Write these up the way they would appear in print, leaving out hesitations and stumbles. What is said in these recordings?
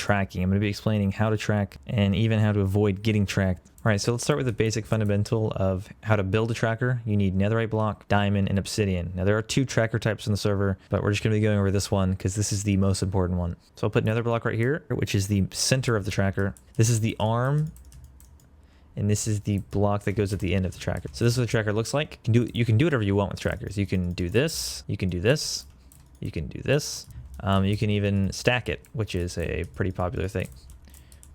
tracking. I'm going to be explaining how to track and even how to avoid getting tracked. All right, so let's start with the basic fundamental of how to build a tracker. You need netherite block, diamond, and obsidian. Now there are 2 tracker types on the server, but we're just going to be going over this one because this is the most important one. So I'll put nether block right here, which is the center of the tracker. This is the arm, and this is the block that goes at the end of the tracker. So this is what the tracker looks like. You can do whatever you want with trackers. You can do this, you can do this, you can do this. You can even stack it, which is a pretty popular thing.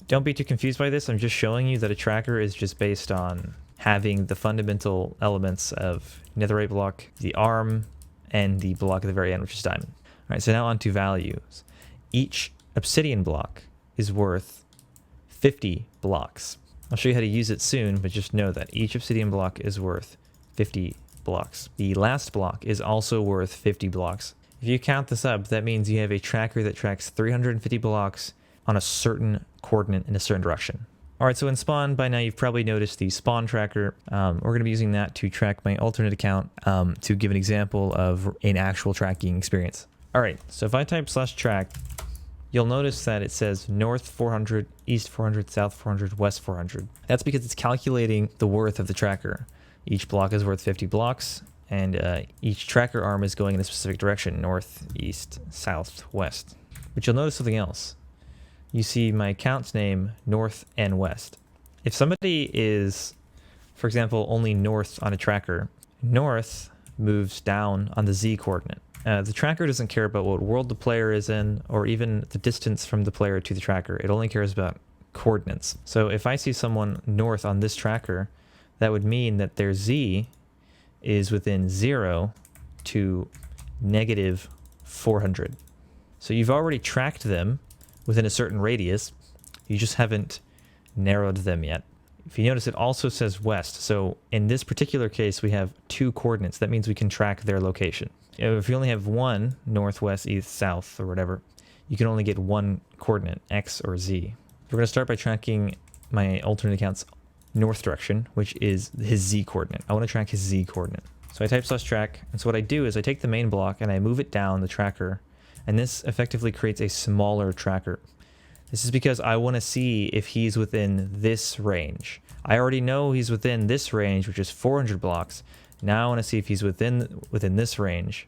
Don't be too confused by this. I'm just showing you that a tracker is just based on having the fundamental elements of netherite block, the arm, and the block at the very end, which is diamond. All right, so now on to values. Each obsidian block is worth 50 blocks. I'll show you how to use it soon, but just know that each obsidian block is worth 50 blocks. The last block is also worth 50 blocks. If you count this up, that means you have a tracker that tracks 350 blocks on a certain coordinate in a certain direction. All right, so in Spawn, by now you've probably noticed the spawn tracker. We're going to be using that to track my alternate account to give an example of an actual tracking experience. All right, so if I type /track, you'll notice that it says north 400, east 400, south 400, west 400. That's because it's calculating the worth of the tracker. Each block is worth 50 blocks, and each tracker arm is going in a specific direction, north, east, south, west. But you'll notice something else. You see my account's name, north and west. If somebody is, for example, only north on a tracker, north moves down on the Z coordinate. The tracker doesn't care about what world the player is in or even the distance from the player to the tracker. It only cares about coordinates. So if I see someone north on this tracker, that would mean that their Z is within 0 to negative 400. So you've already tracked them within a certain radius. You just haven't narrowed them yet. If you notice, it also says west. So in this particular case, we have 2 coordinates. That means we can track their location. If you only have one, northwest, east, south, or whatever, you can only get one coordinate, X or Z. We're going to start by tracking my alternate account's north direction, which is his Z coordinate. I want to track his Z coordinate. So I type /track, and so what I do is I take the main block and I move it down the tracker, and this effectively creates a smaller tracker. This is because I want to see if he's within this range. I already know he's within this range, which is 400 blocks. Now I want to see if he's within this range.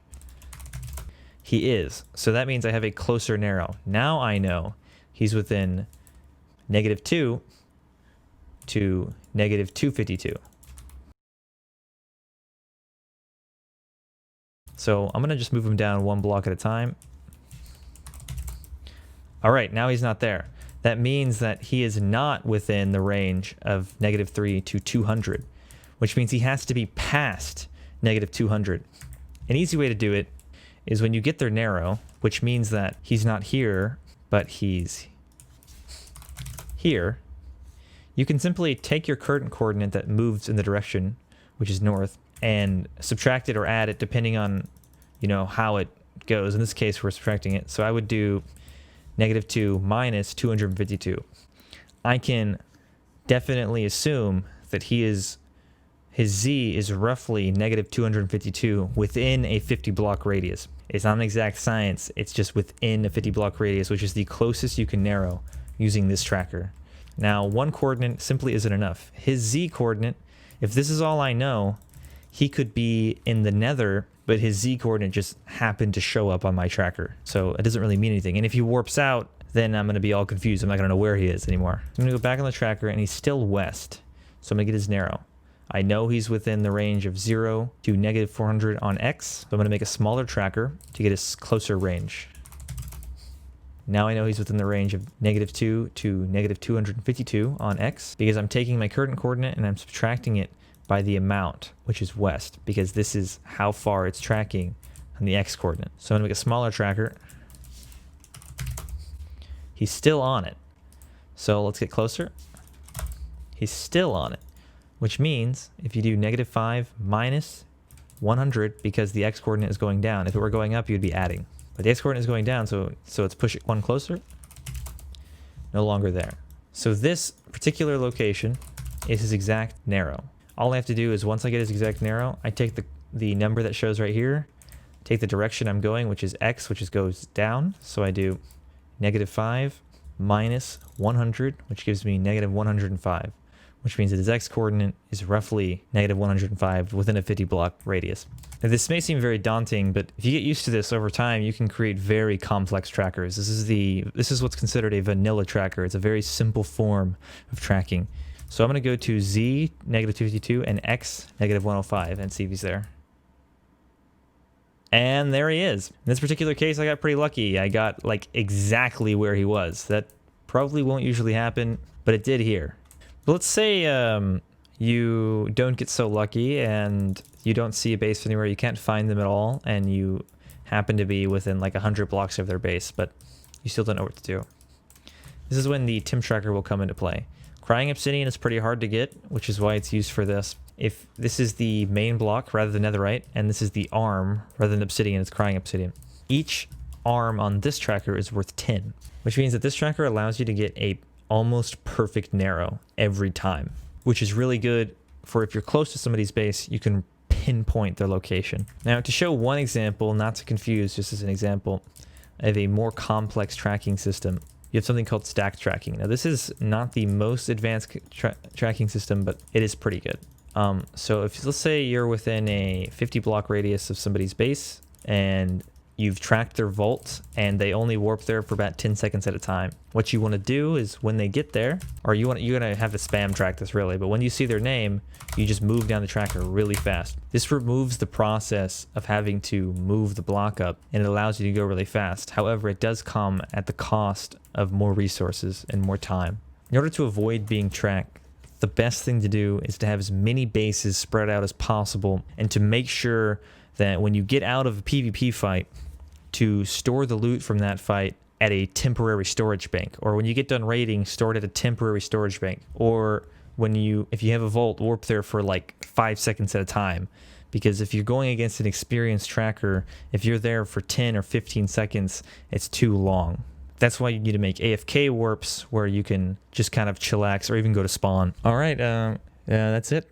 He is. So that means I have a closer narrow. Now I know he's within -2 to -252. So I'm going to just move him down 1 block at a time. All right, now he's not there. That means that he is not within the range of -3 to 200, which means he has to be past -200. An easy way to do it is when you get their narrow, which means that he's not here, but he's here, you can simply take your current coordinate that moves in the direction, which is north, and subtract it or add it depending on, how it goes. In this case, we're subtracting it. So I would do -2 minus 252. I can definitely assume that his Z is roughly -252 within a 50 block radius. It's not an exact science, it's just within a 50 block radius, which is the closest you can narrow using this tracker. Now, one coordinate simply isn't enough. His Z coordinate, if this is all I know, he could be in the nether, but his Z coordinate just happened to show up on my tracker. So it doesn't really mean anything. And if he warps out, then I'm going to be all confused. I'm not going to know where he is anymore. I'm going to go back on the tracker, and he's still west. So I'm going to get his narrow. I know he's within the range of 0 to -400 on X. So I'm going to make a smaller tracker to get a closer range. Now I know he's within the range of -2 to -252 on X, because I'm taking my current coordinate and I'm subtracting it by the amount, which is west, because this is how far it's tracking on the X coordinate. So I'm going to make a smaller tracker. He's still on it. So let's get closer. He's still on it, which means if you do -5 minus 100, because the X coordinate is going down. If it were going up, you'd be adding. But the X coordinate is going down, so let's push it one closer. No longer there. So this particular location is his exact narrow. All I have to do is, once I get his exact narrow, I take the number that shows right here, take the direction I'm going, which is X, which goes down. So I do -5 minus 100, which gives me negative 105, which means that his x coordinate is roughly negative 105 within a 50 block radius. Now, this may seem very daunting, but if you get used to this over time, you can create very complex trackers. This is what's considered a vanilla tracker. It's a very simple form of tracking. So I'm going to go to z, negative 252, and x, negative 105, and see if he's there. And there he is. In this particular case, I got pretty lucky. I got like exactly where he was. That probably won't usually happen, but it did here. But let's say you don't get so lucky and you don't see a base anywhere, you can't find them at all, and you happen to be within like 100 blocks of their base, but you still don't know what to do. This is when the Tim tracker will come into play. Crying Obsidian is pretty hard to get, which is why it's used for this. If this is the main block rather than netherite, and this is the arm rather than obsidian, it's Crying Obsidian. Each arm on this tracker is worth 10, which means that this tracker allows you to get a almost perfect narrow every time, which is really good for if you're close to somebody's base, you can pinpoint their location. Now, to show one example, not to confuse, just as an example of a more complex tracking system, you have something called stack tracking. Now, this is not the most advanced tracking system, but it is pretty good. So if let's say you're within a 50 block radius of somebody's base and you've tracked their vault and they only warp there for about 10 seconds at a time. What you want to do is when they get there, or you're going to have to spam track this really, but when you see their name, you just move down the tracker really fast. This removes the process of having to move the block up, and it allows you to go really fast. However, it does come at the cost of more resources and more time. In order to avoid being tracked, the best thing to do is to have as many bases spread out as possible, and to make sure that when you get out of a PvP fight, to store the loot from that fight at a temporary storage bank, or when you get done raiding, store it at a temporary storage bank, or if you have a vault, warp there for like 5 seconds at a time. Because if you're going against an experienced tracker, if you're there for 10 or 15 seconds, it's too long. That's why you need to make AFK warps where you can just kind of chillax or even go to spawn. All right, that's it.